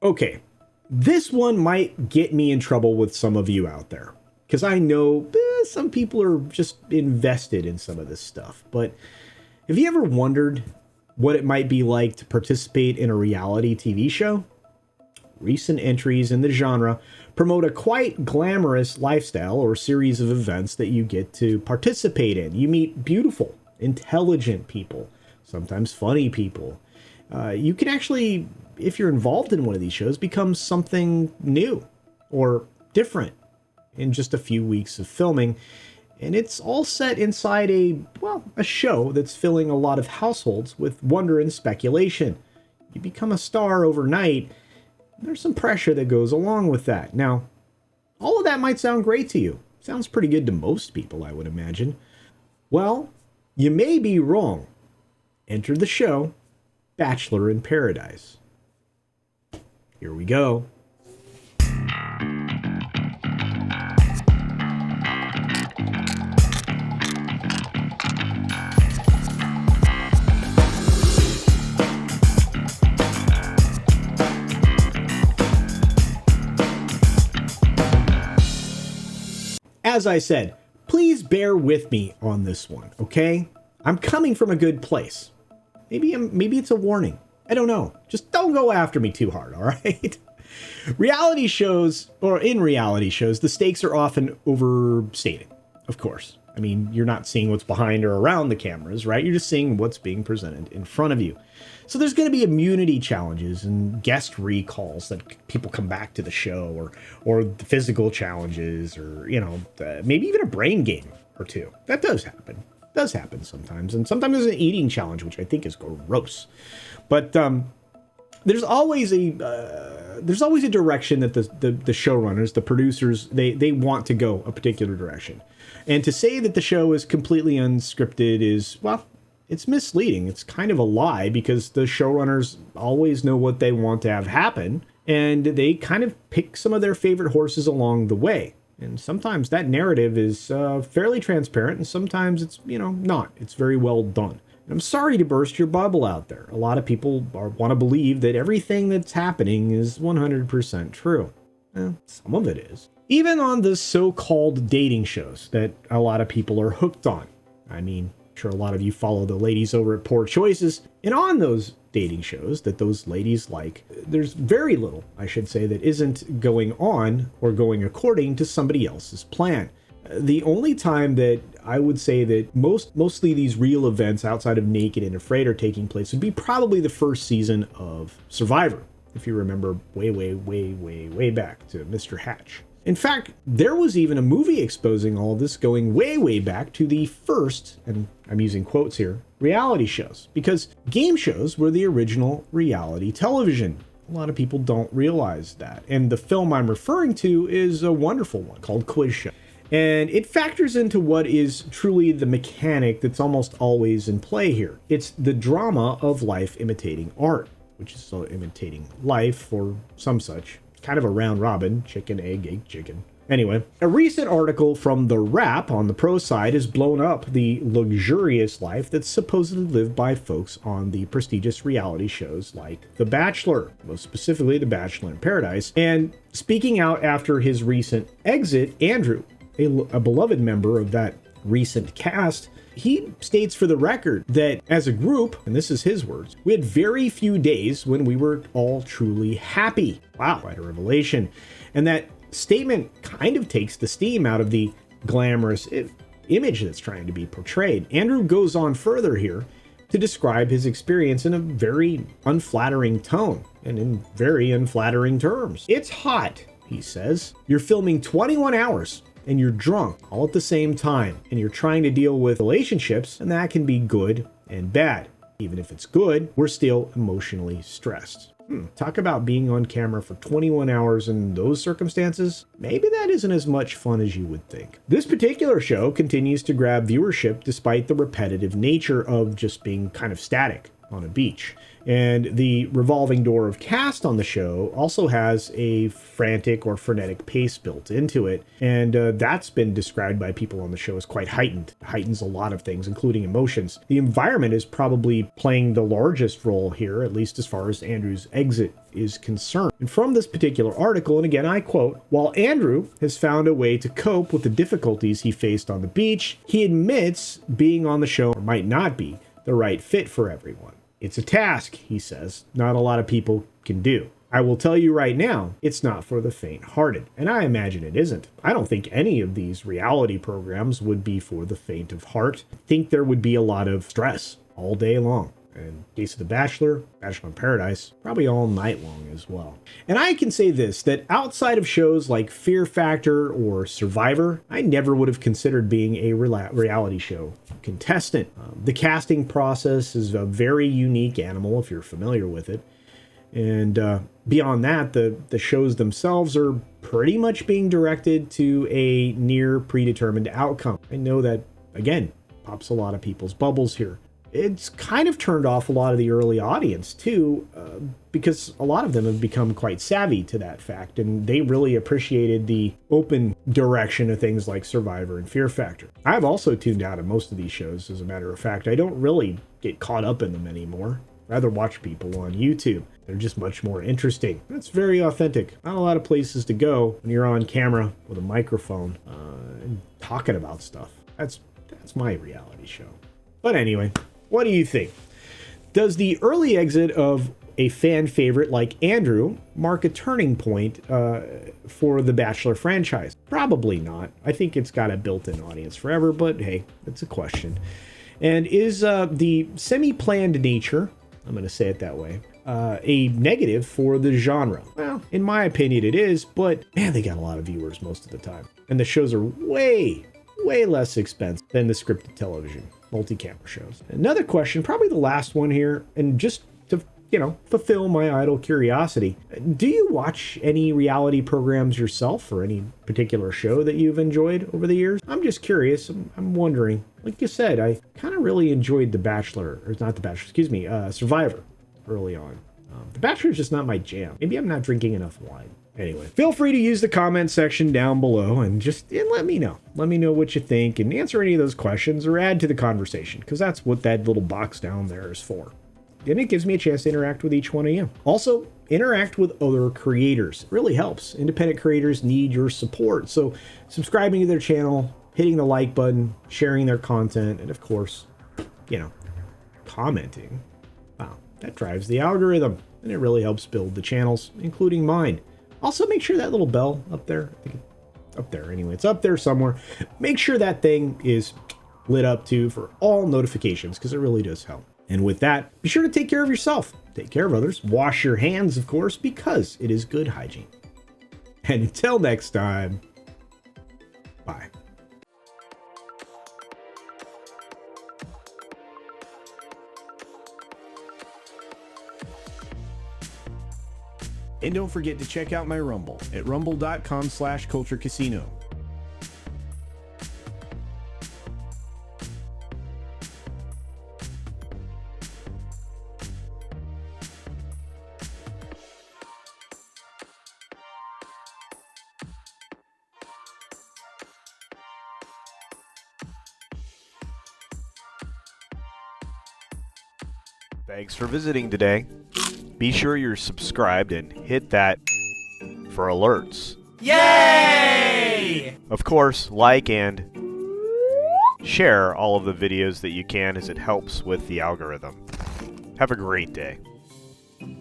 Okay, this one might get me in trouble with some of you out there, because I know some people are just invested in some of this stuff. But have you ever wondered what it might be like to participate in a reality TV show? Recent entries in the genre promote a quite glamorous lifestyle or series of events that you get to participate in. You meet beautiful, intelligent people, sometimes funny people. You can actually, if you're involved in one of these shows, become something new or different in just a few weeks of filming. And it's all set inside a show that's filling a lot of households with wonder and speculation. You become a star overnight. There's some pressure that goes along with that. Now, all of that might sound great to you. Sounds pretty good to most people, I would imagine. Well, you may be wrong. Enter the show, Bachelor in Paradise. Here we go. As I said, please bear with me on this one, okay? I'm coming from a good place. Maybe it's a warning. I don't know. Just don't go after me too hard, all right? In reality shows, the stakes are often overstated, of course. I mean, you're not seeing what's behind or around the cameras, right? You're just seeing what's being presented in front of you. So there's going to be immunity challenges and guest recalls that people come back to the show, or the physical challenges, or, maybe even a brain game or two. That does happen. Does happen sometimes. And sometimes there's an eating challenge, which I think is gross. But there's always a direction that the showrunners, the producers, they want to go a particular direction. And to say that the show is completely unscripted is, well, it's misleading. It's kind of a lie, because the showrunners always know what they want to have happen, and they kind of pick some of their favorite horses along the way. And sometimes that narrative is fairly transparent, and sometimes it's, not. It's very well done. And I'm sorry to burst your bubble out there. A lot of people want to believe that everything that's happening is 100% true. Some of it is. Even on the so-called dating shows that a lot of people are hooked on. I mean, I'm sure a lot of you follow the ladies over at Poor Choices. And on those dating shows that those ladies like, there's very little, I should say, that isn't going on or going according to somebody else's plan. The only time that I would say that mostly these real events outside of Naked and Afraid are taking place would be probably the first season of Survivor, if you remember way back to Mr. Hatch. In fact, there was even a movie exposing all of this, going way back to the first, and I'm using quotes here, reality shows, because game shows were the original reality television. A lot of people don't realize that. And the film I'm referring to is a wonderful one called Quiz Show. And it factors into what is truly the mechanic that's almost always in play here. It's the drama of life imitating art, which is so imitating life or some such. Kind of a round robin, chicken, egg, chicken. Anyway, a recent article from The Wrap on the pro side has blown up the luxurious life that's supposedly lived by folks on the prestigious reality shows like The Bachelor, most specifically The Bachelor in Paradise. And speaking out after his recent exit, Andrew, a beloved member of that recent cast, he states for the record that as a group, and this is his words, we had very few days when we were all truly happy. Wow, quite a revelation. And that statement kind of takes the steam out of the glamorous image that's trying to be portrayed. Andrew goes on further here to describe his experience in a very unflattering tone and in very unflattering terms. It's hot, he says. You're filming 21 hours. And you're drunk all at the same time, and you're trying to deal with relationships, and that can be good and bad. Even if it's good, we're still emotionally stressed. Talk about being on camera for 21 hours in those circumstances. Maybe that isn't as much fun as you would think. This particular show continues to grab viewership despite the repetitive nature of just being kind of static. on a beach. And the revolving door of cast on the show also has a frantic or frenetic pace built into it. And that's been described by people on the show as quite heightened. It heightens a lot of things, including emotions. The environment is probably playing the largest role here, at least as far as Andrew's exit is concerned. And from this particular article, and again I quote, "While Andrew has found a way to cope with the difficulties he faced on the beach, he admits being on the show might not be the right fit for everyone. It's a task," he says, "not a lot of people can do. I will tell you right now, it's not for the faint-hearted." And I imagine it isn't. I don't think any of these reality programs would be for the faint of heart. I think there would be a lot of stress all day long. And in the case of The Bachelor, Bachelor in Paradise, probably all night long as well. And I can say this, that outside of shows like Fear Factor or Survivor, I never would have considered being a reality show contestant. The casting process is a very unique animal if you're familiar with it. And beyond that, the shows themselves are pretty much being directed to a near predetermined outcome. I know that, again, pops a lot of people's bubbles here. It's kind of turned off a lot of the early audience too, because a lot of them have become quite savvy to that fact, and they really appreciated the open direction of things like Survivor and Fear Factor. I've also tuned out of most of these shows, as a matter of fact. I don't really get caught up in them anymore. Rather watch people on YouTube. They're just much more interesting. It's very authentic. Not a lot of places to go when you're on camera with a microphone and talking about stuff. That's my reality show. But anyway, what do you think? Does the early exit of a fan favorite like Andrew mark a turning point for the Bachelor franchise? Probably not. I think it's got a built-in audience forever, but hey, it's a question. And is the semi-planned nature, I'm going to say it that way, a negative for the genre? Well, in my opinion it is, but man, they got a lot of viewers most of the time. And the shows are way less expensive than the scripted television multi-camera shows. Another question, probably the last one here, and just to, fulfill my idle curiosity. Do you watch any reality programs yourself, or any particular show that you've enjoyed over the years? I'm just curious. I'm wondering. Like you said, I kind of really enjoyed Survivor early on. The Bachelor is just not my jam. Maybe I'm not drinking enough wine. Anyway, feel free to use the comment section down below and let me know. Let me know what you think and answer any of those questions or add to the conversation, because that's what that little box down there is for. And it gives me a chance to interact with each one of you. Also, interact with other creators. It really helps. Independent creators need your support. So subscribing to their channel, hitting the like button, sharing their content, and of course, commenting. Wow, that drives the algorithm, and it really helps build the channels, including mine. Also, make sure that little bell up there, I think it's up there anyway, it's up there somewhere. Make sure that thing is lit up too for all notifications, because it really does help. And with that, be sure to take care of yourself, take care of others, wash your hands, of course, because it is good hygiene. And until next time, bye. And don't forget to check out my Rumble at rumble.com/CultureCasino. Thanks for visiting today. Be sure you're subscribed and hit that for alerts. Yay! Of course, like and share all of the videos that you can, as it helps with the algorithm. Have a great day.